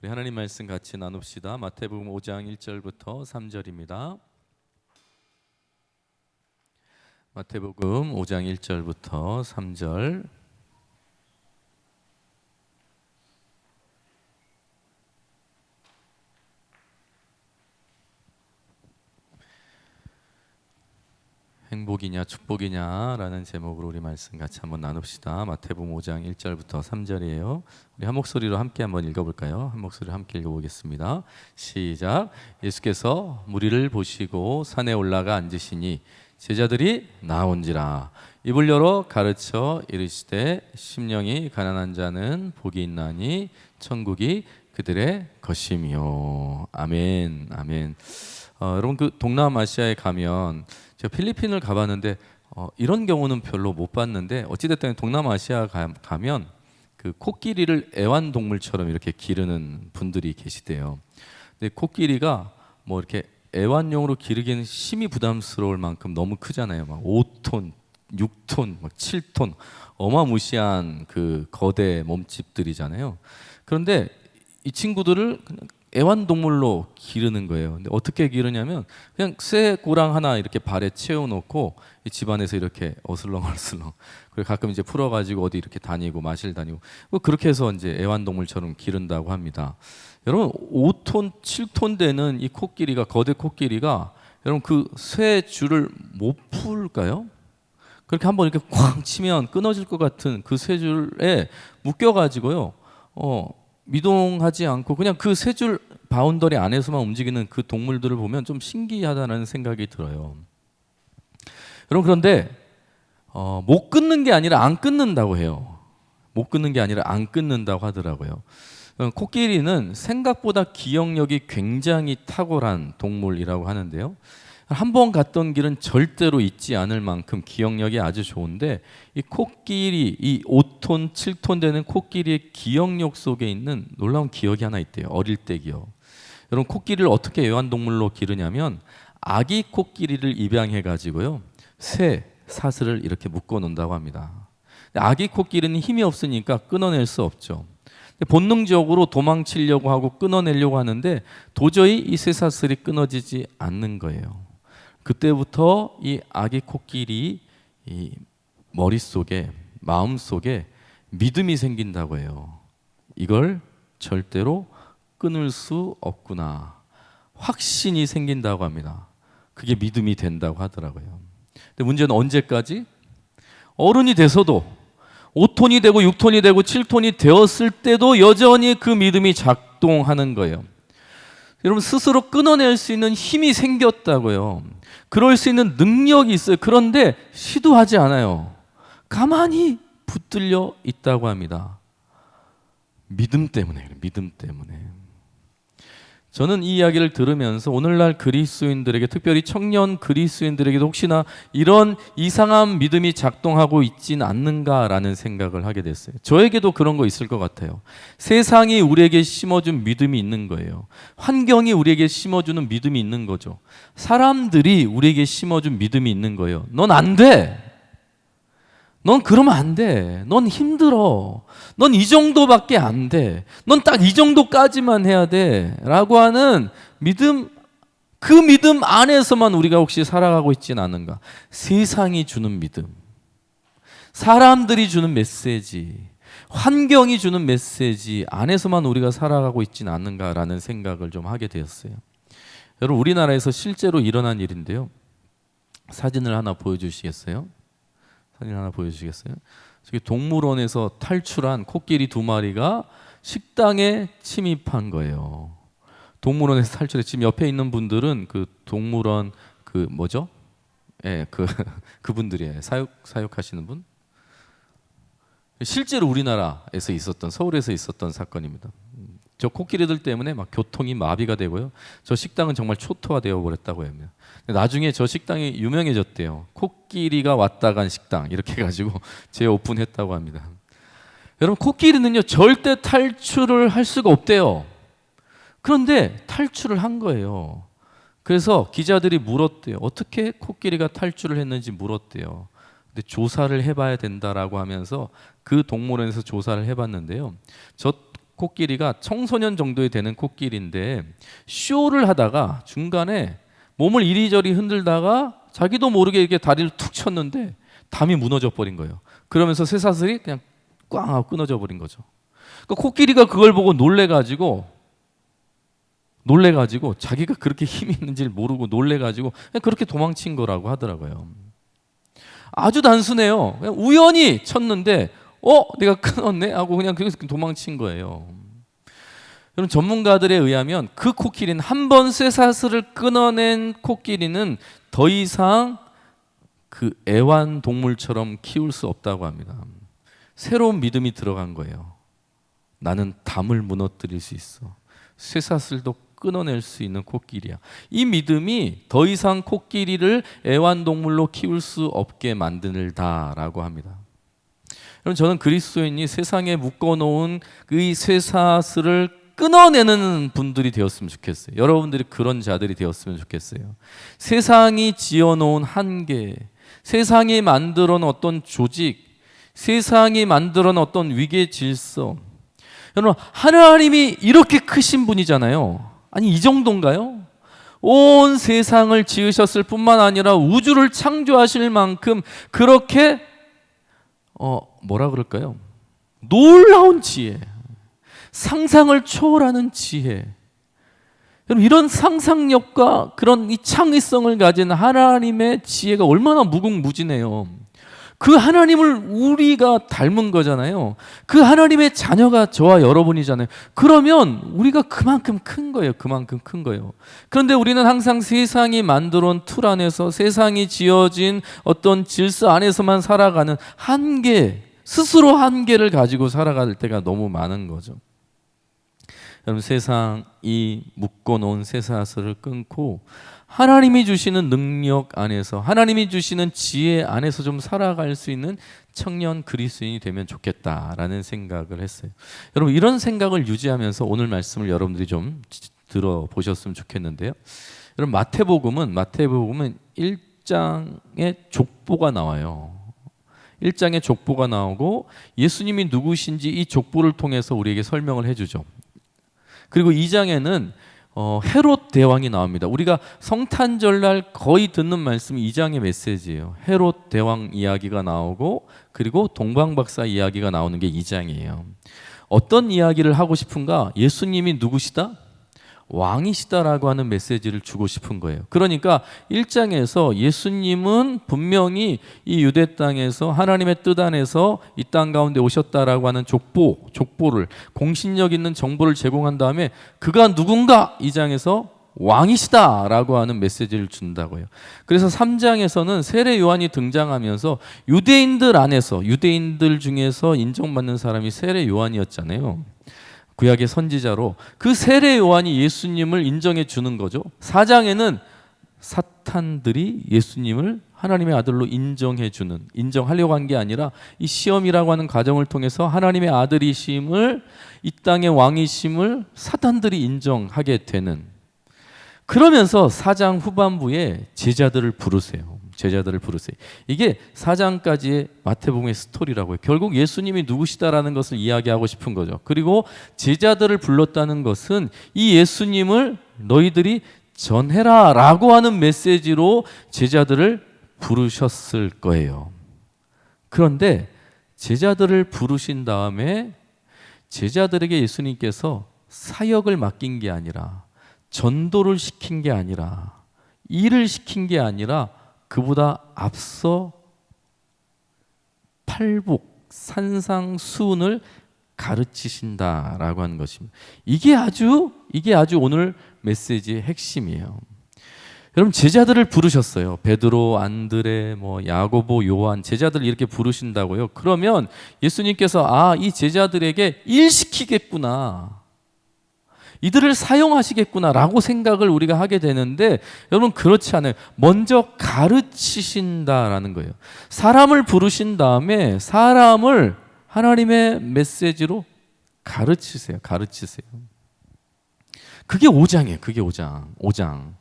우리 하나님 말씀 같이 나눕시다. 마태복음 5장 1절부터 3절입니다. 마태복음 5장 1절부터 3절. 행복이냐 축복이냐라는 제목으로 우리 말씀 같이 한번 나눕시다. 마태복음 5장 1절부터 3절이에요. 우리 한 목소리로 함께 한번 읽어볼까요? 한 목소리로 함께 읽어보겠습니다. 시작. 예수께서 무리를 보시고 산에 올라가 앉으시니 제자들이 나온지라 입을 열어 가르쳐 이르시되 심령이 가난한 자는 복이 있나니 천국이 그들의 것이며. 아멘. 아멘. 여러분 그 동남아시아에 가면 제가 필리핀을 가봤는데 이런 경우는 별로 못 봤는데 어찌됐든 동남아시아 가면 그 코끼리를 애완동물처럼 이렇게 기르는 분들이 계시대요. 근데 코끼리가 뭐 이렇게 애완용으로 기르기는 심히 부담스러울 만큼 너무 크잖아요. 막 5톤, 6톤, 막 7톤 어마무시한 그 거대 몸집들이잖아요. 그런데 이 친구들을 그냥 애완동물로 기르는 거예요. 근데 어떻게 기르냐면 그냥 새 고랑 하나 이렇게 발에 채워놓고 이 집안에서 이렇게 어슬렁어슬렁 그리고 가끔 이제 풀어가지고 어디 이렇게 다니고 마실 다니고 그렇게 해서 이제 애완동물처럼 기른다고 합니다. 여러분 5톤, 7톤 되는 이 코끼리가 거대 코끼리가 여러분 그 쇠 줄을 못 풀까요? 그렇게 한번 이렇게 쾅 치면 끊어질 것 같은 그 쇠 줄에 묶여가지고요. 미동하지 않고 그냥 그 세 줄 바운더리 안에서만 움직이는 그 동물들을 보면 좀 신기하다는 생각이 들어요. 여러분 그런데 못 끊는 게 아니라 안 끊는다고 해요. 못 끊는 게 아니라 안 끊는다고 하더라고요. 코끼리는 생각보다 기억력이 굉장히 탁월한 동물이라고 하는데요. 한 번 갔던 길은 절대로 잊지 않을 만큼 기억력이 아주 좋은데 이 코끼리, 이 5톤, 7톤 되는 코끼리의 기억력 속에 있는 놀라운 기억이 하나 있대요. 어릴 때 기억. 여러분 코끼리를 어떻게 애완동물로 기르냐면 아기 코끼리를 입양해 가지고요. 새 사슬을 이렇게 묶어 놓는다고 합니다. 아기 코끼리는 힘이 없으니까 끊어낼 수 없죠. 본능적으로 도망치려고 하고 끊어내려고 하는데 도저히 이 쇠사슬이 끊어지지 않는 거예요. 그때부터 이 아기 코끼리 이 머릿속에 마음속에 믿음이 생긴다고 해요. 이걸 절대로 끊을 수 없구나. 확신이 생긴다고 합니다. 그게 믿음이 된다고 하더라고요. 근데 문제는 언제까지? 어른이 돼서도 5톤이 되고 6톤이 되고 7톤이 되었을 때도 여전히 그 믿음이 작동하는 거예요. 여러분 스스로 끊어낼 수 있는 힘이 생겼다고요. 그럴 수 있는 능력이 있어요. 그런데 시도하지 않아요. 가만히 붙들려 있다고 합니다. 믿음 때문에. 저는 이 이야기를 들으면서 오늘날 그리스도인들에게 특별히 청년 그리스도인들에게도 혹시나 이런 이상한 믿음이 작동하고 있진 않는가라는 생각을 하게 됐어요. 저에게도 그런 거 있을 것 같아요. 세상이 우리에게 심어준 믿음이 있는 거예요. 환경이 우리에게 심어주는 믿음이 있는 거죠. 사람들이 우리에게 심어준 믿음이 있는 거예요. 넌 안 돼. 넌 그러면 안 돼. 넌 힘들어. 넌 이 정도밖에 안 돼. 넌 딱 이 정도까지만 해야 돼. 라고 하는 믿음, 그 믿음 안에서만 우리가 혹시 살아가고 있지는 않은가? 세상이 주는 믿음, 사람들이 주는 메시지, 환경이 주는 메시지 안에서만 우리가 살아가고 있지는 않는가라는 생각을 좀 하게 되었어요. 여러분, 우리나라에서 실제로 일어난 일인데요. 사진을 하나 보여주시겠어요? 사진 하나 보여주시겠어요? 저기 동물원에서 탈출한 코끼리 2마리가 식당에 침입한 거예요. 동물원에서 탈출해. 지금 옆에 있는 분들은 그 동물원 그 뭐죠? 예, 그분들이에요. 사육하시는 분. 실제로 우리나라에서 있었던, 서울에서 있었던 사건입니다. 저 코끼리들 때문에 막 교통이 마비가 되고요. 저 식당은 정말 초토화되어 버렸다고 합니다. 나중에 저 식당이 유명해졌대요. 코끼리가 왔다 간 식당 이렇게 해가지고 재오픈했다고 합니다. 여러분 코끼리는요 절대 탈출을 할 수가 없대요. 그런데 탈출을 한 거예요. 그래서 기자들이 물었대요. 어떻게 코끼리가 탈출을 했는지 물었대요. 근데 조사를 해봐야 된다라고 하면서 그 동물원에서 조사를 해봤는데요. 저 코끼리가 청소년 정도에 되는 코끼리인데 쇼를 하다가 중간에 몸을 이리저리 흔들다가 자기도 모르게 이렇게 다리를 툭 쳤는데 담이 무너져 버린 거예요. 그러면서 쇠사슬이 그냥 꽝 하고 끊어져 버린 거죠. 그러니까 코끼리가 그걸 보고 놀래가지고 자기가 그렇게 힘이 있는지 모르고 놀래가지고 그냥 그렇게 도망친 거라고 하더라고요. 아주 단순해요. 그냥 우연히 쳤는데 내가 끊었네 하고 그냥 도망친 거예요. 여러분, 전문가들에 의하면 그 코끼리는 한 번 쇠사슬을 끊어낸 코끼리는 더 이상 그 애완동물처럼 키울 수 없다고 합니다. 새로운 믿음이 들어간 거예요. 나는 담을 무너뜨릴 수 있어. 쇠사슬도 끊어낼 수 있는 코끼리야. 이 믿음이 더 이상 코끼리를 애완동물로 키울 수 없게 만들다라고 합니다. 여러분, 저는 그리스도인이 세상에 묶어놓은 이 쇠사슬을 끊어내는 분들이 되었으면 좋겠어요. 여러분들이 그런 자들이 되었으면 좋겠어요. 세상이 지어놓은 한계, 세상이 만들어놓은 어떤 조직, 세상이 만들어놓은 어떤 위계 질서. 여러분, 하나님이 이렇게 크신 분이잖아요. 아니, 이 정도인가요? 온 세상을 지으셨을 뿐만 아니라 우주를 창조하실 만큼 그렇게 뭐라 그럴까요? 놀라운 지혜, 상상을 초월하는 지혜. 여러분, 이런 상상력과 그런 이 창의성을 가진 하나님의 지혜가 얼마나 무궁무진해요. 그 하나님을 우리가 닮은 거잖아요. 그 하나님의 자녀가 저와 여러분이잖아요. 그러면 우리가 그만큼 큰 거예요. 그만큼 큰 거예요. 그런데 우리는 항상 세상이 만들어 놓은 틀 안에서, 세상이 지어진 어떤 질서 안에서만 살아가는 한계, 스스로 한계를 가지고 살아갈 때가 너무 많은 거죠. 여러분, 세상이 묶어놓은 쇠사슬을 끊고 하나님이 주시는 능력 안에서, 하나님이 주시는 지혜 안에서 좀 살아갈 수 있는 청년 그리스도인이 되면 좋겠다라는 생각을 했어요. 여러분, 이런 생각을 유지하면서 오늘 말씀을 여러분들이 좀 들어보셨으면 좋겠는데요. 여러분, 마태복음은 1장에 족보가 나와요. 1장에 족보가 나오고 예수님이 누구신지 이 족보를 통해서 우리에게 설명을 해주죠. 그리고 2장에는 헤롯 대왕이 나옵니다. 우리가 성탄절날 거의 듣는 말씀이 2장의 메시지예요. 헤롯 대왕 이야기가 나오고 그리고 동방박사 이야기가 나오는 게 2장이에요. 어떤 이야기를 하고 싶은가? 예수님이 누구시다? 왕이시다라고 하는 메시지를 주고 싶은 거예요. 그러니까 1장에서 예수님은 분명히 이 유대 땅에서 하나님의 뜻 안에서 이 땅 가운데 오셨다라고 하는 족보를, 공신력 있는 정보를 제공한 다음에 그가 누군가 2장에서 왕이시다라고 하는 메시지를 준다고요. 그래서 3장에서는 세례 요한이 등장하면서 유대인들 중에서 인정받는 사람이 세례 요한이었잖아요. 구약의 선지자로 그 세례 요한이 예수님을 인정해 주는 거죠. 4장에는 사탄들이 예수님을 하나님의 아들로 인정하려고 한 게 아니라 이 시험이라고 하는 과정을 통해서 하나님의 아들이심을, 이 땅의 왕이심을 사탄들이 인정하게 되는, 그러면서 4장 후반부에 제자들을 부르세요. 이게 4장까지의 마태복음의 스토리라고요. 결국 예수님이 누구시다라는 것을 이야기하고 싶은 거죠. 그리고 제자들을 불렀다는 것은 이 예수님을 너희들이 전해라 라고 하는 메시지로 제자들을 부르셨을 거예요. 그런데 제자들을 부르신 다음에 제자들에게 예수님께서 사역을 맡긴 게 아니라, 전도를 시킨 게 아니라, 일을 시킨 게 아니라 그보다 앞서 팔복, 산상수훈을 가르치신다라고 하는 것입니다. 이게 아주 오늘 메시지의 핵심이에요. 여러분, 제자들을 부르셨어요. 베드로, 안드레, 야고보, 요한, 제자들 이렇게 부르신다고요. 그러면 예수님께서 이 제자들에게 일 시키겠구나, 이들을 사용하시겠구나라고 생각을 우리가 하게 되는데, 여러분, 그렇지 않아요. 먼저 가르치신다라는 거예요. 사람을 부르신 다음에 사람을 하나님의 메시지로 가르치세요. 그게 5장이에요. 그게 5장.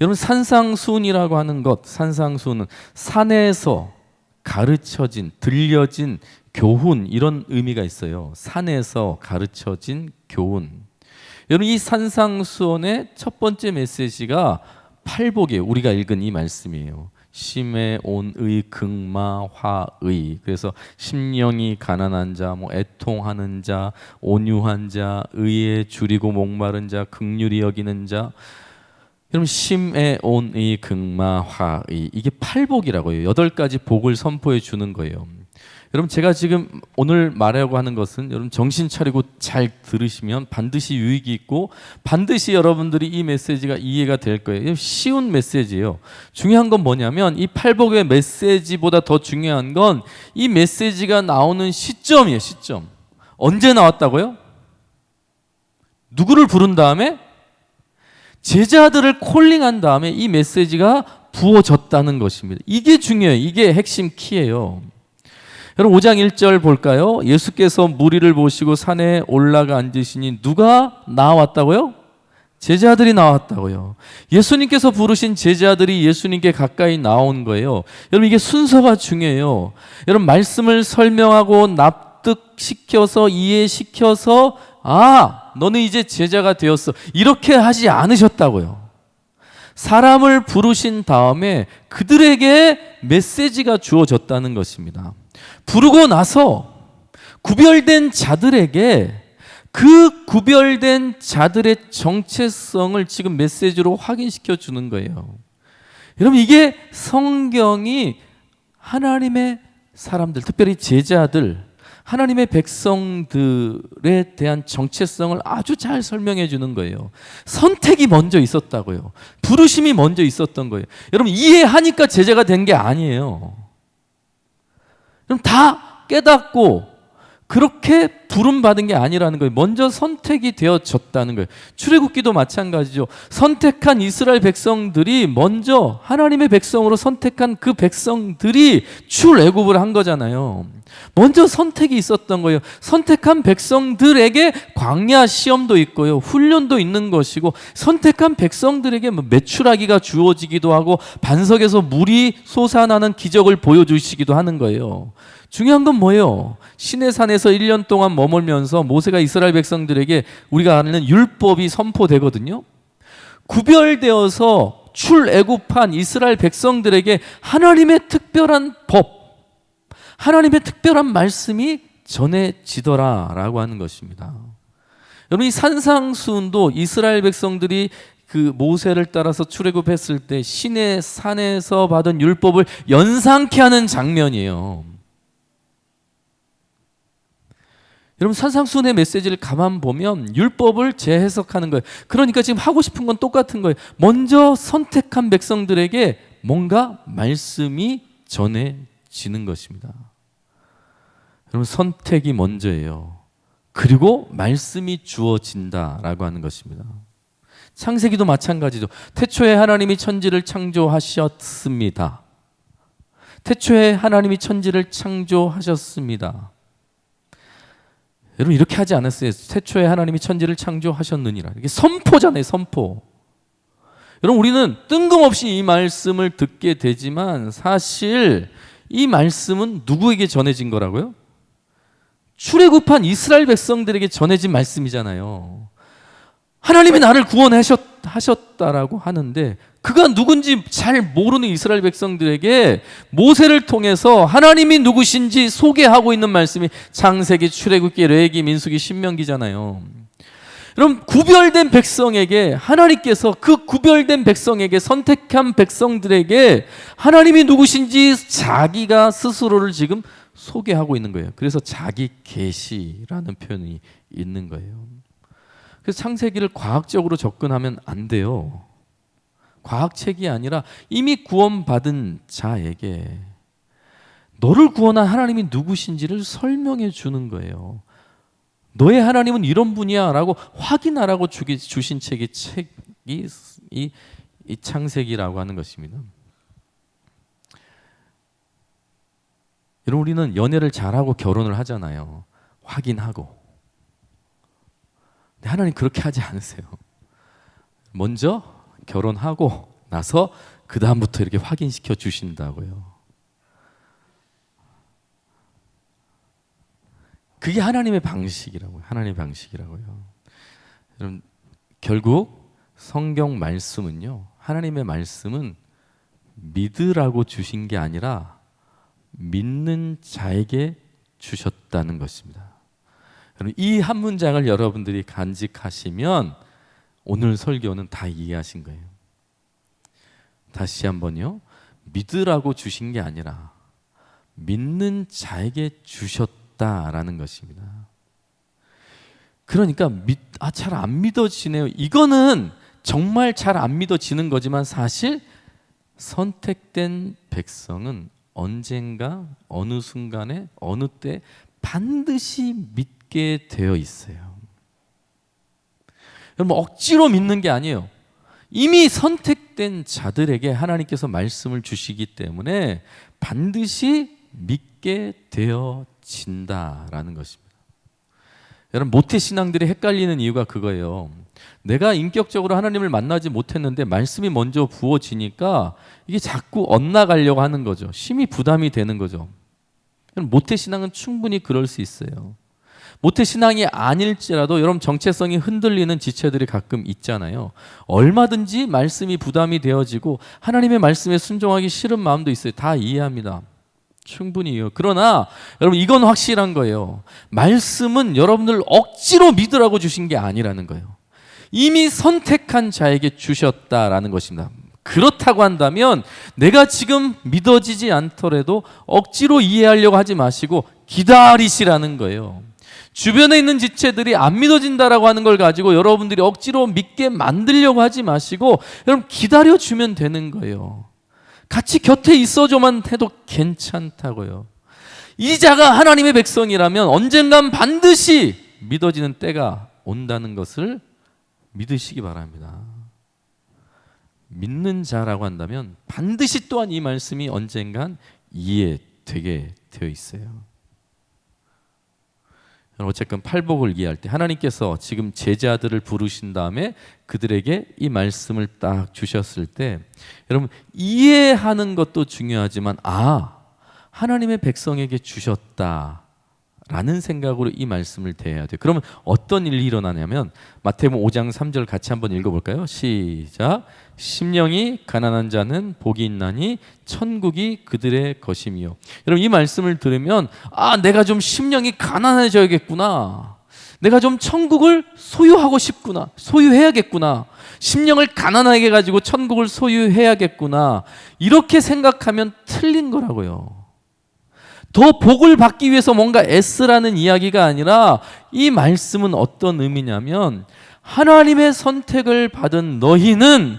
여러분, 산상수훈이라고 하는 것, 산상수훈은 산에서 가르쳐진, 들려진 교훈 이런 의미가 있어요. 산에서 가르쳐진 교훈. 여러분 이 산상수훈의 첫 번째 메시지가 팔복이에요. 우리가 읽은 이 말씀이에요. 심에 온의 극마화의. 그래서 심령이 가난한 자, 애통하는 자, 온유한 자, 의에 줄이고 목마른 자, 긍휼히 여기는 자. 여러분 심에 온의 극마화의 이게 팔복이라고 해요. 8가지 복을 선포해 주는 거예요. 여러분 제가 지금 오늘 말하려고 하는 것은 여러분 정신 차리고 잘 들으시면 반드시 유익이 있고 반드시 여러분들이 이 메시지가 이해가 될 거예요. 쉬운 메시지예요. 중요한 건 뭐냐면 이 팔복의 메시지보다 더 중요한 건 이 메시지가 나오는 시점이에요. 시점. 언제 나왔다고요? 누구를 부른 다음에? 제자들을 콜링한 다음에 이 메시지가 부어졌다는 것입니다. 이게 중요해요. 이게 핵심 키예요. 여러분 5장 1절 볼까요? 예수께서 무리를 보시고 산에 올라가 앉으시니 누가 나왔다고요? 제자들이 나왔다고요. 예수님께서 부르신 제자들이 예수님께 가까이 나온 거예요. 여러분 이게 순서가 중요해요. 여러분 말씀을 설명하고 납득시켜서 이해시켜서 너는 이제 제자가 되었어. 이렇게 하지 않으셨다고요. 사람을 부르신 다음에 그들에게 메시지가 주어졌다는 것입니다. 부르고 나서 구별된 자들에게 그 구별된 자들의 정체성을 지금 메시지로 확인시켜 주는 거예요. 여러분 이게 성경이 하나님의 사람들, 특별히 제자들, 하나님의 백성들에 대한 정체성을 아주 잘 설명해 주는 거예요. 선택이 먼저 있었다고요. 부르심이 먼저 있었던 거예요. 여러분 이해하니까 제자가 된 게 아니에요. 그럼 다 깨닫고 그렇게 부름받은 게 아니라는 거예요. 먼저 선택이 되어졌다는 거예요. 출애굽기도 마찬가지죠. 선택한 이스라엘 백성들이 먼저 하나님의 백성으로 선택한 그 백성들이 출애굽을 한 거잖아요. 먼저 선택이 있었던 거예요. 선택한 백성들에게 광야 시험도 있고요. 훈련도 있는 것이고 선택한 백성들에게 메추라기가 주어지기도 하고 반석에서 물이 솟아나는 기적을 보여주시기도 하는 거예요. 중요한 건 뭐예요? 시내산에서 1년 동안 머물면서 모세가 이스라엘 백성들에게 우리가 아는 율법이 선포되거든요. 구별되어서 출애굽한 이스라엘 백성들에게 하나님의 특별한 법, 하나님의 특별한 말씀이 전해지더라라고 하는 것입니다. 여러분 이 산상수훈도 이스라엘 백성들이 그 모세를 따라서 출애굽했을 때 시내 산에서 받은 율법을 연상케 하는 장면이에요. 여러분 산상수훈의 메시지를 가만 보면 율법을 재해석하는 거예요. 그러니까 지금 하고 싶은 건 똑같은 거예요. 먼저 선택한 백성들에게 뭔가 말씀이 전해지는 것입니다. 여러분 선택이 먼저예요. 그리고 말씀이 주어진다라고 하는 것입니다. 창세기도 마찬가지죠. 태초에 하나님이 천지를 창조하셨습니다. 태초에 하나님이 천지를 창조하셨습니다. 여러분 이렇게 하지 않았어요. 태초에 하나님이 천지를 창조하셨느니라. 이게 선포잖아요. 선포. 여러분 우리는 뜬금없이 이 말씀을 듣게 되지만 사실 이 말씀은 누구에게 전해진 거라고요? 출애굽한 이스라엘 백성들에게 전해진 말씀이잖아요. 하나님이 나를 구원하셨다라고 하는데 그가 누군지 잘 모르는 이스라엘 백성들에게 모세를 통해서 하나님이 누구신지 소개하고 있는 말씀이 창세기, 출애굽기, 레위기, 민수기, 신명기잖아요. 그럼 구별된 백성에게 하나님께서 그 구별된 백성에게 선택한 백성들에게 하나님이 누구신지 자기가 스스로를 지금 소개하고 있는 거예요. 그래서 자기 계시라는 표현이 있는 거예요. 그래서 창세기를 과학적으로 접근하면 안 돼요. 과학책이 아니라 이미 구원받은 자에게 너를 구원한 하나님이 누구신지를 설명해 주는 거예요. 너의 하나님은 이런 분이야 라고 확인하라고 주신 책이 이 창세기라고 하는 것입니다. 여러분 우리는 연애를 잘하고 결혼을 하잖아요. 확인하고. 근데 하나님 그렇게 하지 않으세요. 먼저 결혼하고 나서 그 다음부터 이렇게 확인시켜 주신다고요. 그게 하나님의 방식이라고요. 하나님의 방식이라고요. 여러분, 결국 성경 말씀은요, 하나님의 말씀은 믿으라고 주신 게 아니라 믿는 자에게 주셨다는 것입니다. 여러분, 이 한 문장을 여러분들이 간직하시면 오늘 설교는 다 이해하신 거예요. 다시 한번요. 믿으라고 주신 게 아니라 믿는 자에게 주셨다라는 것입니다. 그러니까 잘 안 믿어지네요. 이거는 정말 잘 안 믿어지는 거지만 사실 선택된 백성은 언젠가 어느 순간에 어느 때 반드시 믿게 되어 있어요. 여러분, 억지로 믿는 게 아니에요. 이미 선택된 자들에게 하나님께서 말씀을 주시기 때문에 반드시 믿게 되어진다라는 것입니다. 여러분, 모태신앙들이 헷갈리는 이유가 그거예요. 내가 인격적으로 하나님을 만나지 못했는데 말씀이 먼저 부어지니까 이게 자꾸 엇나가려고 하는 거죠. 심히 부담이 되는 거죠. 모태신앙은 충분히 그럴 수 있어요. 모태신앙이 아닐지라도 여러분, 정체성이 흔들리는 지체들이 가끔 있잖아요. 얼마든지 말씀이 부담이 되어지고 하나님의 말씀에 순종하기 싫은 마음도 있어요. 다 이해합니다. 충분히요. 그러나 여러분, 이건 확실한 거예요. 말씀은 여러분들 억지로 믿으라고 주신 게 아니라는 거예요. 이미 선택한 자에게 주셨다라는 것입니다. 그렇다고 한다면 내가 지금 믿어지지 않더라도 억지로 이해하려고 하지 마시고 기다리시라는 거예요. 주변에 있는 지체들이 안 믿어진다라고 하는 걸 가지고 여러분들이 억지로 믿게 만들려고 하지 마시고 여러분, 기다려주면 되는 거예요. 같이 곁에 있어줘만 해도 괜찮다고요. 이 자가 하나님의 백성이라면 언젠간 반드시 믿어지는 때가 온다는 것을 믿으시기 바랍니다. 믿는 자라고 한다면 반드시 또한 이 말씀이 언젠간 이해되게 되어 있어요. 어쨌건 팔복을 이해할 때 하나님께서 지금 제자들을 부르신 다음에 그들에게 이 말씀을 딱 주셨을 때 여러분, 이해하는 것도 중요하지만 하나님의 백성에게 주셨다 라는 생각으로 이 말씀을 대해야 돼요. 그러면 어떤 일이 일어나냐면 마태복음 5장 3절 같이 한번 읽어볼까요? 시작. 심령이 가난한 자는 복이 있나니 천국이 그들의 것이며. 여러분, 이 말씀을 들으면 내가 좀 심령이 가난해져야겠구나, 내가 좀 천국을 소유하고 싶구나, 소유해야겠구나, 심령을 가난하게 가지고 천국을 소유해야겠구나, 이렇게 생각하면 틀린 거라고요. 더 복을 받기 위해서 뭔가 애쓰라는 이야기가 아니라 이 말씀은 어떤 의미냐면 하나님의 선택을 받은 너희는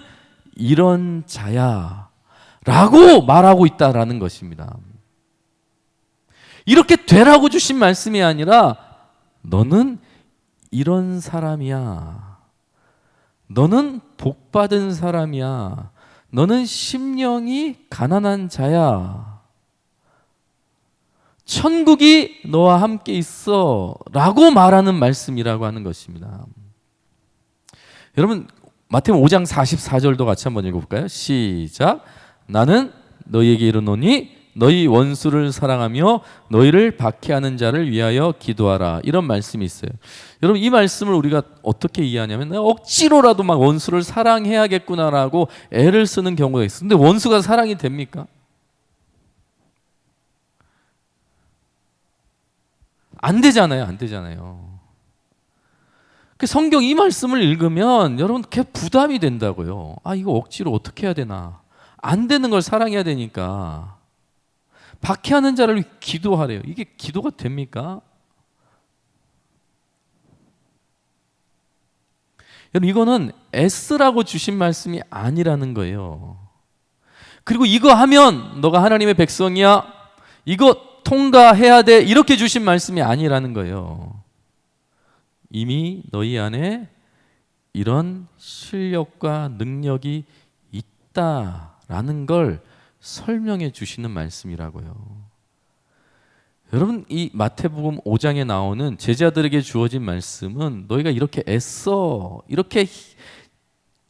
이런 자야 라고 말하고 있다라는 것입니다. 이렇게 되라고 주신 말씀이 아니라 너는 이런 사람이야, 너는 복 받은 사람이야, 너는 심령이 가난한 자야, 천국이 너와 함께 있어 라고 말하는 말씀이라고 하는 것입니다. 여러분, 마태복음 5장 44절도 같이 한번 읽어볼까요? 시작. 나는 너희에게 이르노니 너희 원수를 사랑하며 너희를 박해하는 자를 위하여 기도하라, 이런 말씀이 있어요. 여러분, 이 말씀을 우리가 어떻게 이해하냐면 억지로라도 막 원수를 사랑해야겠구나라고 애를 쓰는 경우가 있어요. 근데 원수가 사랑이 됩니까? 안 되잖아요. 안 되잖아요. 그 성경 이 말씀을 읽으면 여러분, 그게 부담이 된다고요. 이거 억지로 어떻게 해야 되나, 안 되는 걸 사랑해야 되니까 박해하는 자를 기도하래요. 이게 기도가 됩니까? 여러분, 이거는 애쓰라고 주신 말씀이 아니라는 거예요. 그리고 이거 하면 너가 하나님의 백성이야, 이거 통과해야 돼, 이렇게 주신 말씀이 아니라는 거예요. 이미 너희 안에 이런 실력과 능력이 있다라는 걸 설명해 주시는 말씀이라고요. 여러분, 이 마태복음 5장에 나오는 제자들에게 주어진 말씀은 너희가 이렇게 애써, 이렇게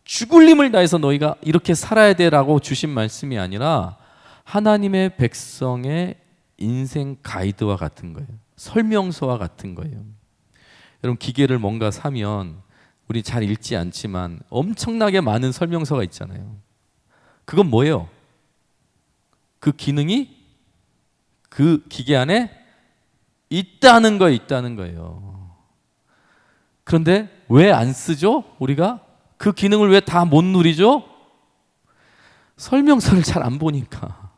죽을 힘을 다해서 너희가 이렇게 살아야 돼라고 주신 말씀이 아니라 하나님의 백성의 인생 가이드와 같은 거예요. 설명서와 같은 거예요. 여러분 기계를 뭔가 사면 우리 잘 읽지 않지만 엄청나게 많은 설명서가 있잖아요. 그건 뭐예요? 그 기능이 그 기계 안에 있다는 거예요. 그런데 왜 안 쓰죠? 우리가 그 기능을 왜 다 못 누리죠? 설명서를 잘 안 보니까.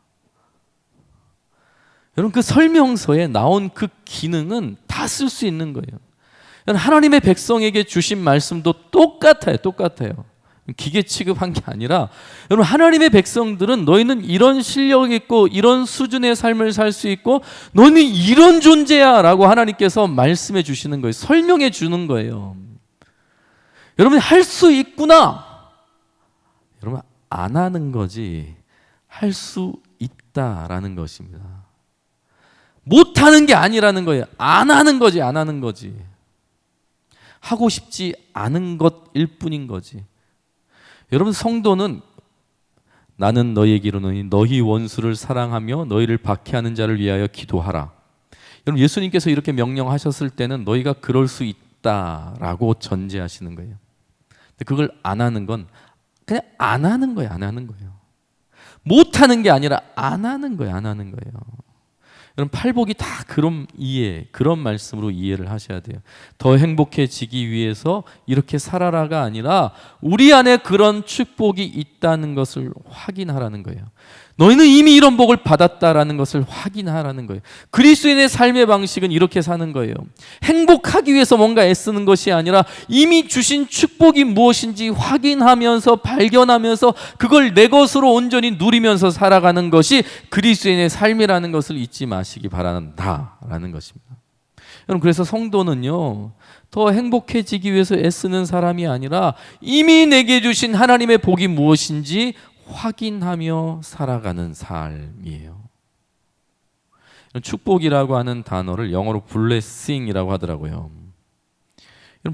여러분 그 설명서에 나온 그 기능은 다 쓸 수 있는 거예요. 하나님의 백성에게 주신 말씀도 똑같아요. 기계 취급한 게 아니라 여러분 하나님의 백성들은 너희는 이런 실력이 있고 이런 수준의 삶을 살 수 있고 너희는 이런 존재야 라고 하나님께서 말씀해 주시는 거예요. 설명해 주는 거예요. 여러분 할 수 있구나. 여러분 안 하는 거지 할 수 있다라는 것입니다. 못하는 게 아니라는 거예요. 안 하는 거지. 하고 싶지 않은 것일 뿐인 거지. 여러분 성도는 나는 너희에게 이르노니 너희 원수를 사랑하며 너희를 박해하는 자를 위하여 기도하라. 여러분 예수님께서 이렇게 명령하셨을 때는 너희가 그럴 수 있다라고 전제하시는 거예요. 근데 그걸 안 하는 건 그냥 안 하는 거예요. 못하는 게 아니라 안 하는 거예요. 여러분 팔복이 다 그런 말씀으로 이해를 하셔야 돼요. 더 행복해지기 위해서 이렇게 살아라가 아니라 우리 안에 그런 축복이 있다는 것을 확인하라는 거예요. 너희는 이미 이런 복을 받았다라는 것을 확인하라는 거예요. 그리스도인의 삶의 방식은 이렇게 사는 거예요. 행복하기 위해서 뭔가 애쓰는 것이 아니라 이미 주신 축복이 무엇인지 확인하면서 발견하면서 그걸 내 것으로 온전히 누리면서 살아가는 것이 그리스도인의 삶이라는 것을 잊지 마시기 바란다라는 것입니다. 여러분 그래서 성도는요 더 행복해지기 위해서 애쓰는 사람이 아니라 이미 내게 주신 하나님의 복이 무엇인지 확인하며 살아가는 삶이에요. 축복이라고 하는 단어를 영어로 blessing이라고 하더라고요.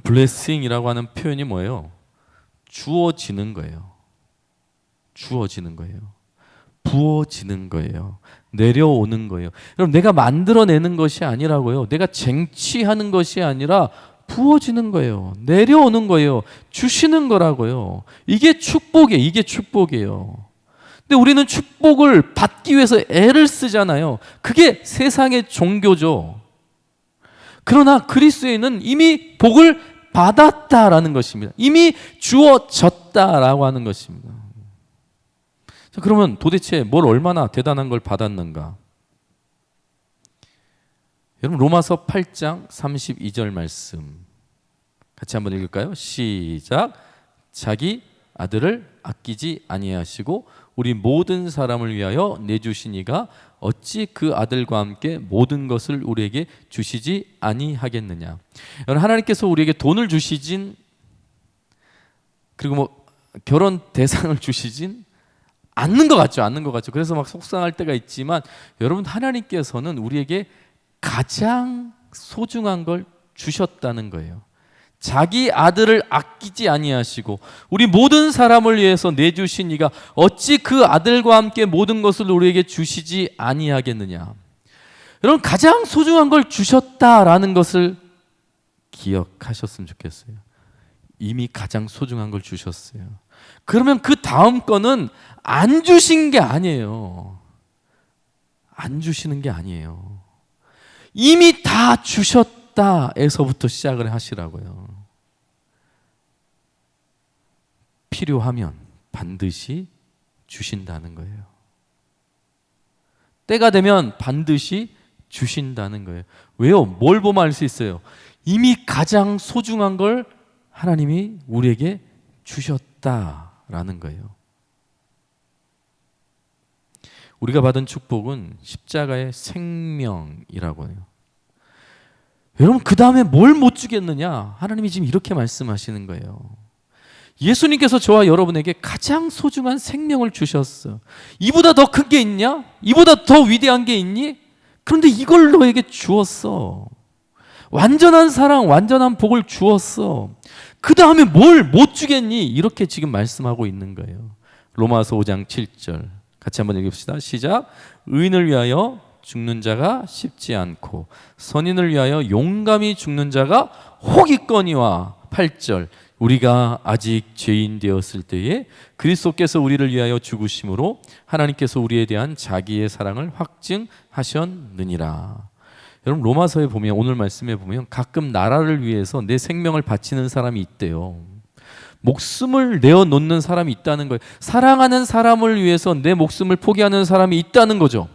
blessing이라고 하는 표현이 뭐예요? 주어지는 거예요. 부어지는 거예요. 내려오는 거예요. 여러분 내가 만들어내는 것이 아니라고요. 내가 쟁취하는 것이 아니라 부어지는 거예요. 내려오는 거예요. 주시는 거라고요. 이게 축복이에요. 근데 우리는 축복을 받기 위해서 애를 쓰잖아요. 그게 세상의 종교죠. 그러나 그리스도인은 이미 복을 받았다라는 것입니다. 이미 주어졌다라고 하는 것입니다. 자, 그러면 도대체 뭘 얼마나 대단한 걸 받았는가? 여러분 로마서 8장 32절 말씀 같이 한번 읽을까요? 시작. 자기 아들을 아끼지 아니하시고 우리 모든 사람을 위하여 내주신 이가 어찌 그 아들과 함께 모든 것을 우리에게 주시지 아니하겠느냐. 여러분 하나님께서 우리에게 돈을 주시진 그리고 뭐 결혼 대상을 주시진 않는 것 같죠. 그래서 막 속상할 때가 있지만 여러분 하나님께서는 우리에게 가장 소중한 걸 주셨다는 거예요. 자기 아들을 아끼지 아니하시고 우리 모든 사람을 위해서 내주신 이가 어찌 그 아들과 함께 모든 것을 우리에게 주시지 아니하겠느냐. 여러분 가장 소중한 걸 주셨다라는 것을 기억하셨으면 좋겠어요. 이미 가장 소중한 걸 주셨어요. 그러면 그 다음 거는 안 주신 게 아니에요. 이미 다 주셨다에서부터 시작을 하시라고요. 필요하면 반드시 주신다는 거예요. 때가 되면 반드시 주신다는 거예요. 왜요? 뭘 보면 알 수 있어요? 이미 가장 소중한 걸 하나님이 우리에게 주셨다라는 거예요. 우리가 받은 축복은 십자가의 생명이라고 해요. 여러분 그 다음에 뭘 못 주겠느냐? 하나님이 지금 이렇게 말씀하시는 거예요. 예수님께서 저와 여러분에게 가장 소중한 생명을 주셨어. 이보다 더 큰 게 있냐? 이보다 더 위대한 게 있니? 그런데 이걸 너에게 주었어. 완전한 사랑, 완전한 복을 주었어. 그 다음에 뭘 못 주겠니? 이렇게 지금 말씀하고 있는 거예요. 로마서 5장 7절 같이 한번 읽읍시다. 시작. 의인을 위하여 죽는 자가 쉽지 않고 선인을 위하여 용감히 죽는 자가 혹 있거니와. 8절 우리가 아직 죄인 되었을 때에 그리스도께서 우리를 위하여 죽으심으로 하나님께서 우리에 대한 자기의 사랑을 확증하셨느니라. 여러분 로마서에 보면, 오늘 말씀에 보면 가끔 나라를 위해서 내 생명을 바치는 사람이 있대요. 목숨을 내어놓는 사람이 있다는 거예요. 사랑하는 사람을 위해서 내 목숨을 포기하는 사람이 있다는 거죠.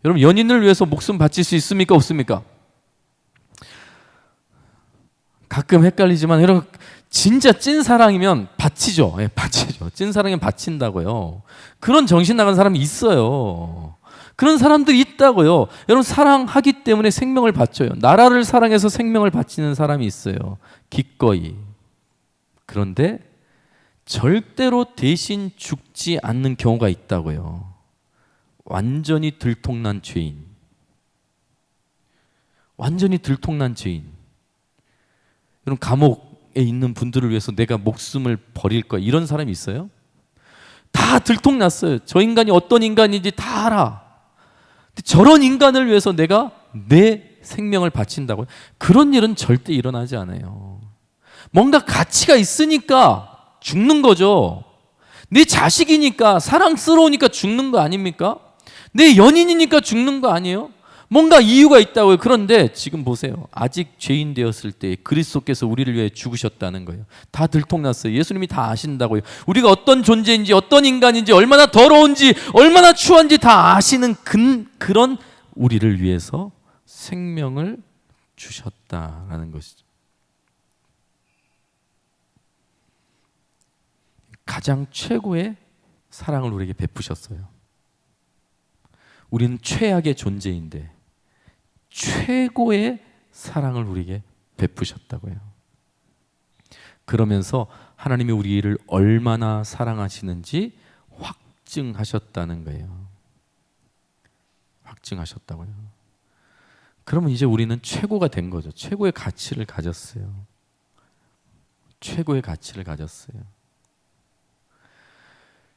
여러분 연인을 위해서 목숨 바칠 수 있습니까? 없습니까? 가끔 헷갈리지만 여러분 진짜 찐 사랑이면 바치죠. 예, 바치죠. 찐 사랑이면 바친다고요. 그런 정신 나간 사람이 있어요. 그런 사람들이 있다고요. 여러분 사랑하기 때문에 생명을 바쳐요. 나라를 사랑해서 생명을 바치는 사람이 있어요. 기꺼이. 그런데 절대로 대신 죽지 않는 경우가 있다고요. 완전히 들통난 죄인. 완전히 들통난 죄인. 여러분 감옥에 있는 분들을 위해서 내가 목숨을 버릴 거야, 이런 사람이 있어요? 다 들통났어요. 저 인간이 어떤 인간인지 다 알아. 근데 저런 인간을 위해서 내가 내 생명을 바친다고요? 그런 일은 절대 일어나지 않아요. 뭔가 가치가 있으니까 죽는 거죠. 내 자식이니까, 사랑스러우니까 죽는 거 아닙니까? 내 연인이니까 죽는 거 아니에요? 뭔가 이유가 있다고요. 그런데 지금 보세요. 아직 죄인 되었을 때 그리스도께서 우리를 위해 죽으셨다는 거예요. 다 들통났어요. 예수님이 다 아신다고요. 우리가 어떤 존재인지, 어떤 인간인지, 얼마나 더러운지, 얼마나 추한지 다 아시는 그런 우리를 위해서 생명을 주셨다라는 것이죠. 가장 최고의 사랑을 우리에게 베푸셨어요. 우리는 최악의 존재인데 최고의 사랑을 우리에게 베푸셨다고요. 그러면서 하나님이 우리를 얼마나 사랑하시는지 확증하셨다는 거예요. 확증하셨다고요. 그러면 이제 우리는 최고가 된 거죠. 최고의 가치를 가졌어요. 최고의 가치를 가졌어요.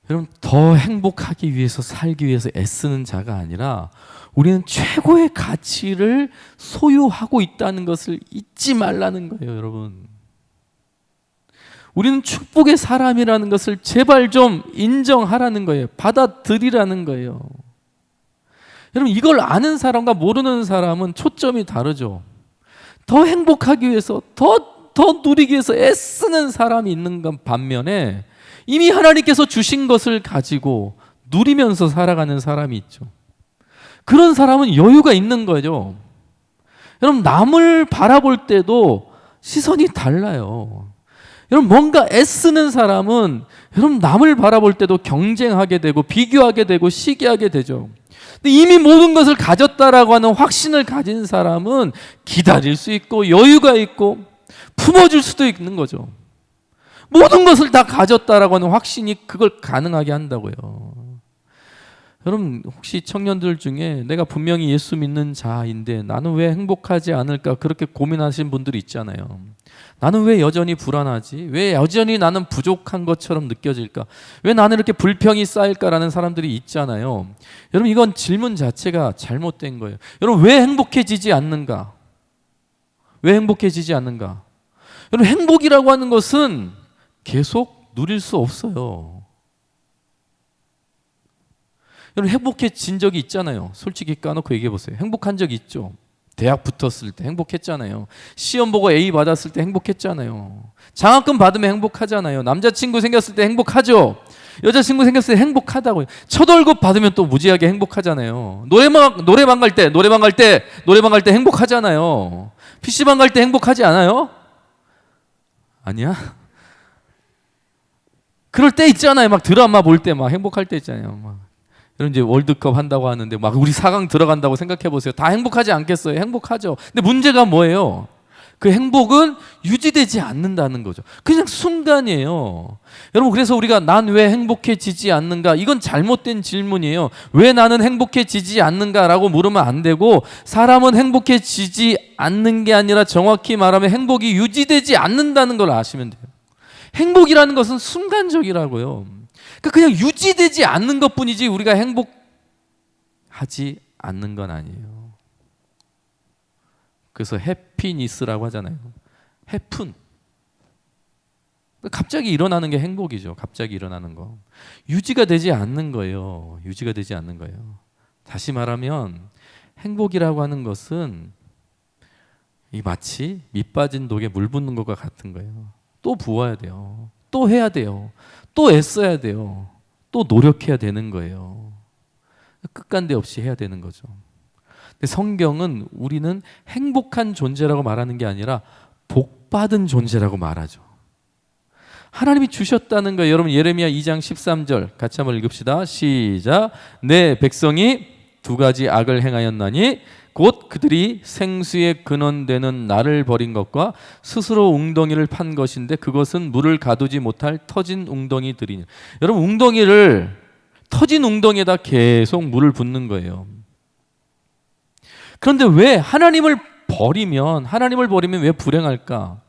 여러분 더 행복하기 위해서, 살기 위해서 애쓰는 자가 아니라 우리는 최고의 가치를 소유하고 있다는 것을 잊지 말라는 거예요. 여러분 우리는 축복의 사람이라는 것을 제발 좀 인정하라는 거예요. 받아들이라는 거예요. 여러분 이걸 아는 사람과 모르는 사람은 초점이 다르죠. 더 행복하기 위해서, 더 누리기 위해서 애쓰는 사람이 있는 건 반면에 이미 하나님께서 주신 것을 가지고 누리면서 살아가는 사람이 있죠. 그런 사람은 여유가 있는 거죠. 여러분 남을 바라볼 때도 시선이 달라요. 여러분 뭔가 애쓰는 사람은 여러분 남을 바라볼 때도 경쟁하게 되고 비교하게 되고 시기하게 되죠. 근데 이미 모든 것을 가졌다라고 하는 확신을 가진 사람은 기다릴 수 있고 여유가 있고 품어줄 수도 있는 거죠. 모든 것을 다 가졌다라고 하는 확신이 그걸 가능하게 한다고요. 여러분 혹시 청년들 중에 내가 분명히 예수 믿는 자인데 나는 왜 행복하지 않을까 그렇게 고민하신 분들이 있잖아요. 나는 왜 여전히 불안하지? 왜 여전히 나는 부족한 것처럼 느껴질까? 왜 나는 이렇게 불평이 쌓일까라는 사람들이 있잖아요. 여러분 이건 질문 자체가 잘못된 거예요. 여러분 왜 행복해지지 않는가? 왜 행복해지지 않는가? 여러분 행복이라고 하는 것은 계속 누릴 수 없어요. 여러분 행복해진 적이 있잖아요. 솔직히 까놓고 얘기해 보세요. 행복한 적 있죠. 대학 붙었을 때 행복했잖아요. 시험 보고 A 받았을 때 행복했잖아요. 장학금 받으면 행복하잖아요. 남자친구 생겼을 때 행복하죠. 여자친구 생겼을 때 행복하다고요. 첫 월급 받으면 또 무지하게 행복하잖아요. 노래방 갈 때 행복하잖아요. PC방 갈 때 행복하지 않아요? 아니야? 그럴 때 있잖아요. 막 드라마 볼 때 막 행복할 때 있잖아요. 막. 여러분 이제 월드컵 한다고 하는데 막 우리 4강 들어간다고 생각해 보세요. 다 행복하지 않겠어요? 행복하죠. 근데 문제가 뭐예요? 그 행복은 유지되지 않는다는 거죠. 그냥 순간이에요. 여러분 그래서 우리가 난 왜 행복해지지 않는가? 이건 잘못된 질문이에요. 왜 나는 행복해지지 않는가라고 물으면 안 되고 사람은 행복해지지 않는 게 아니라 정확히 말하면 행복이 유지되지 않는다는 걸 아시면 돼요. 행복이라는 것은 순간적이라고요. 그러니까 그냥 유지되지 않는 것뿐이지 우리가 행복하지 않는 건 아니에요. 그래서 해피니스라고 하잖아요. 해픈. 갑자기 일어나는 게 행복이죠. 갑자기 일어나는 거. 유지가 되지 않는 거예요. 유지가 되지 않는 거예요. 다시 말하면 행복이라고 하는 것은 이 마치 밑 빠진 독에 물 붓는 것과 같은 거예요. 또 부어야 돼요. 또 해야 돼요. 또 애써야 돼요. 또 노력해야 되는 거예요. 끝간데 없이 해야 되는 거죠. 근데 성경은 우리는 행복한 존재라고 말하는 게 아니라 복받은 존재라고 말하죠. 하나님이 주셨다는 거예요. 여러분 예레미야 2장 13절 같이 한번 읽읍시다. 시작. 내 백성이 두 가지 악을 행하였나니 곧 그들이 생수의 근원되는 나를 버린 것과 스스로 웅덩이를 판 것인데 그것은 물을 가두지 못할 터진 웅덩이들이니. 여러분 웅덩이를 터진 웅덩이에다 계속 물을 붓는 거예요. 그런데 왜 하나님을 버리면 왜 불행할까?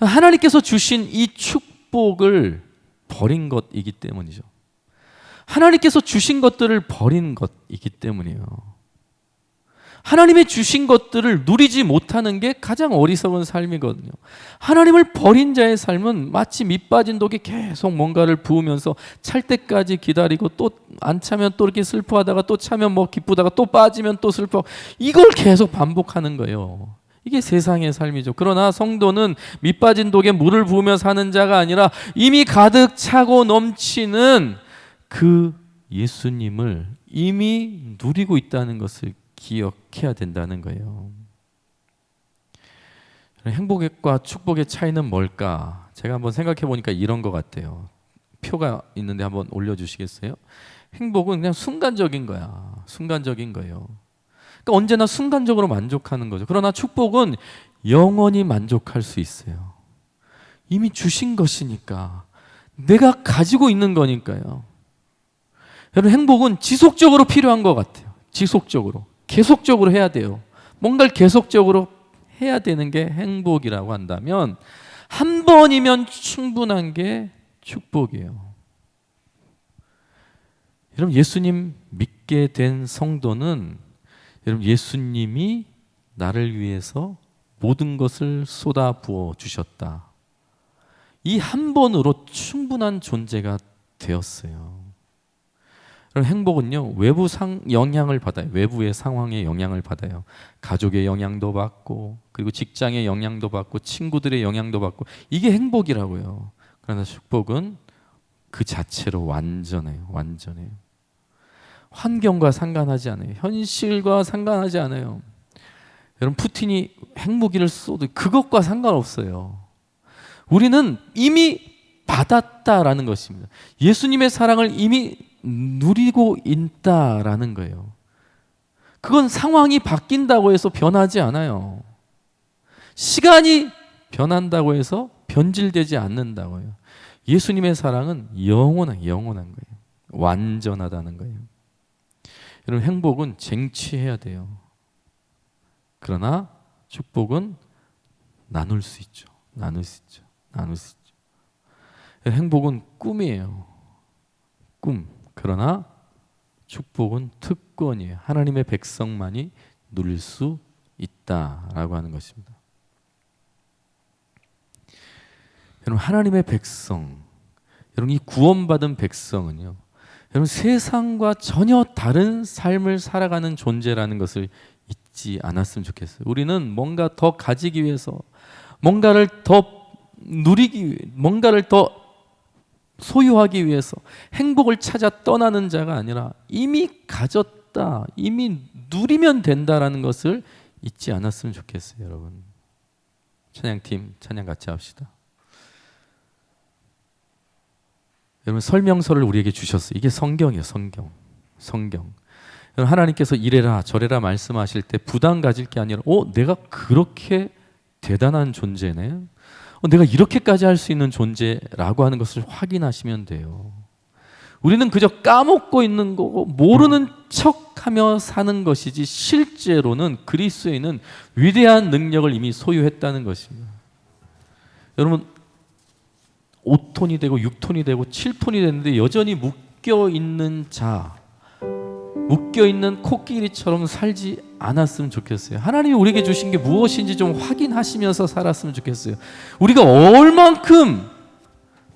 하나님께서 주신 이 축복을 버린 것이기 때문이죠. 하나님께서 주신 것들을 버린 것이기 때문이에요. 하나님의 주신 것들을 누리지 못하는 게 가장 어리석은 삶이거든요. 하나님을 버린 자의 삶은 마치 밑 빠진 독에 계속 뭔가를 부으면서 찰 때까지 기다리고 또 안 차면 또 이렇게 슬퍼하다가 또 차면 뭐 기쁘다가 또 빠지면 또 슬퍼. 이걸 계속 반복하는 거예요. 이게 세상의 삶이죠. 그러나 성도는 밑 빠진 독에 물을 부으며 사는 자가 아니라 이미 가득 차고 넘치는 그 예수님을 이미 누리고 있다는 것을 기억해야 된다는 거예요. 행복과 축복의 차이는 뭘까? 제가 한번 생각해 보니까 이런 것 같아요. 표가 있는데 한번 올려주시겠어요? 행복은 그냥 순간적인 거야. 순간적인 거예요. 그러니까 언제나 순간적으로 만족하는 거죠. 그러나 축복은 영원히 만족할 수 있어요. 이미 주신 것이니까. 내가 가지고 있는 거니까요. 여러분 행복은 지속적으로 필요한 것 같아요. 지속적으로. 계속적으로 해야 돼요. 뭔가를 계속적으로 해야 되는 게 행복이라고 한다면 한 번이면 충분한 게 축복이에요. 여러분 예수님 믿게 된 성도는 여러분 예수님이 나를 위해서 모든 것을 쏟아 부어 주셨다. 이 한 번으로 충분한 존재가 되었어요. 행복은요 외부 영향을 받아요. 외부의 상황에 영향을 받아요. 가족의 영향도 받고 그리고 직장의 영향도 받고 친구들의 영향도 받고 이게 행복이라고요. 그러나 축복은 그 자체로 완전해요. 완전해요. 환경과 상관하지 않아요. 현실과 상관하지 않아요. 여러분 푸틴이 핵무기를 쏘도 그것과 상관없어요. 우리는 이미 받았다라는 것입니다. 예수님의 사랑을 이미 누리고 있다라는 거예요. 그건 상황이 바뀐다고 해서 변하지 않아요. 시간이 변한다고 해서 변질되지 않는다고요. 예수님의 사랑은 영원한 거예요. 완전하다는 거예요. 여러분 행복은 쟁취해야 돼요. 그러나 축복은 나눌 수 있죠. 나눌 수 있죠. 행복은 꿈이에요. 꿈. 그러나 축복은 특권이에요. 하나님의 백성만이 누릴 수 있다라고 하는 것입니다. 여러분 하나님의 백성, 여러분 이 구원받은 백성은요, 여러분 세상과 전혀 다른 삶을 살아가는 존재라는 것을 잊지 않았으면 좋겠어요. 우리는 뭔가 더 가지기 위해서, 뭔가를 더 누리기 위해, 뭔가를 더 소유하기 위해서 행복을 찾아 떠나는 자가 아니라 이미 가졌다, 이미 누리면 된다라는 것을 잊지 않았으면 좋겠어요. 여러분 찬양팀 찬양 같이 합시다. 여러분 설명서를 우리에게 주셨어요. 이게 성경이에요. 성경. 여러분 하나님께서 이래라 저래라 말씀하실 때 부담 가질 게 아니라 내가 그렇게 대단한 존재네, 내가 이렇게까지 할 수 있는 존재라고 하는 것을 확인하시면 돼요. 우리는 그저 까먹고 있는 거고 모르는 척하며 사는 것이지 실제로는 그리스도인은 위대한 능력을 이미 소유했다는 것입니다. 여러분 5톤이 되고 6톤이 되고 7톤이 됐는데 여전히 묶여있는 자, 묶여있는 코끼리처럼 살지 않았으면 좋겠어요. 하나님이 우리에게 주신 게 무엇인지 좀 확인하시면서 살았으면 좋겠어요. 우리가 얼만큼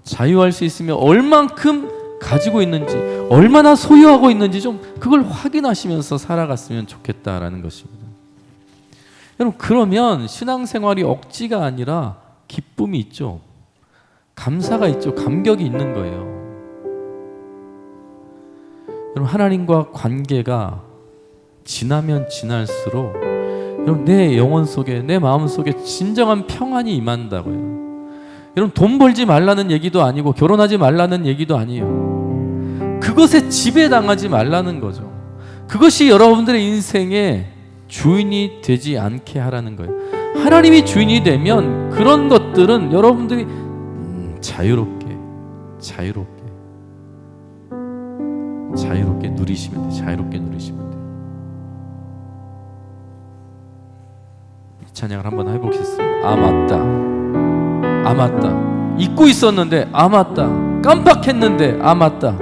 자유할 수 있으며 얼만큼 가지고 있는지, 얼마나 소유하고 있는지 좀 그걸 확인하시면서 살아갔으면 좋겠다라는 것입니다. 여러분, 그러면 신앙생활이 억지가 아니라 기쁨이 있죠. 감사가 있죠. 감격이 있는 거예요. 여러분, 하나님과 관계가 지나면 지날수록 여러분, 내 영혼 속에, 내 마음 속에 진정한 평안이 임한다고요. 여러분, 돈 벌지 말라는 얘기도 아니고 결혼하지 말라는 얘기도 아니에요. 그것에 지배당하지 말라는 거죠. 그것이 여러분들의 인생의 주인이 되지 않게 하라는 거예요. 하나님이 주인이 되면 그런 것들은 여러분들이 자유롭게 누리시면 돼요. 자유롭게 누리시면 돼요. 이 찬양을 한번 해보겠습니다. 아 맞다. 잊고 있었는데 아 맞다. 깜빡했는데 아 맞다.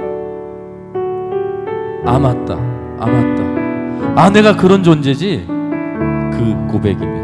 아 내가 그런 존재지. 그 고백입니다.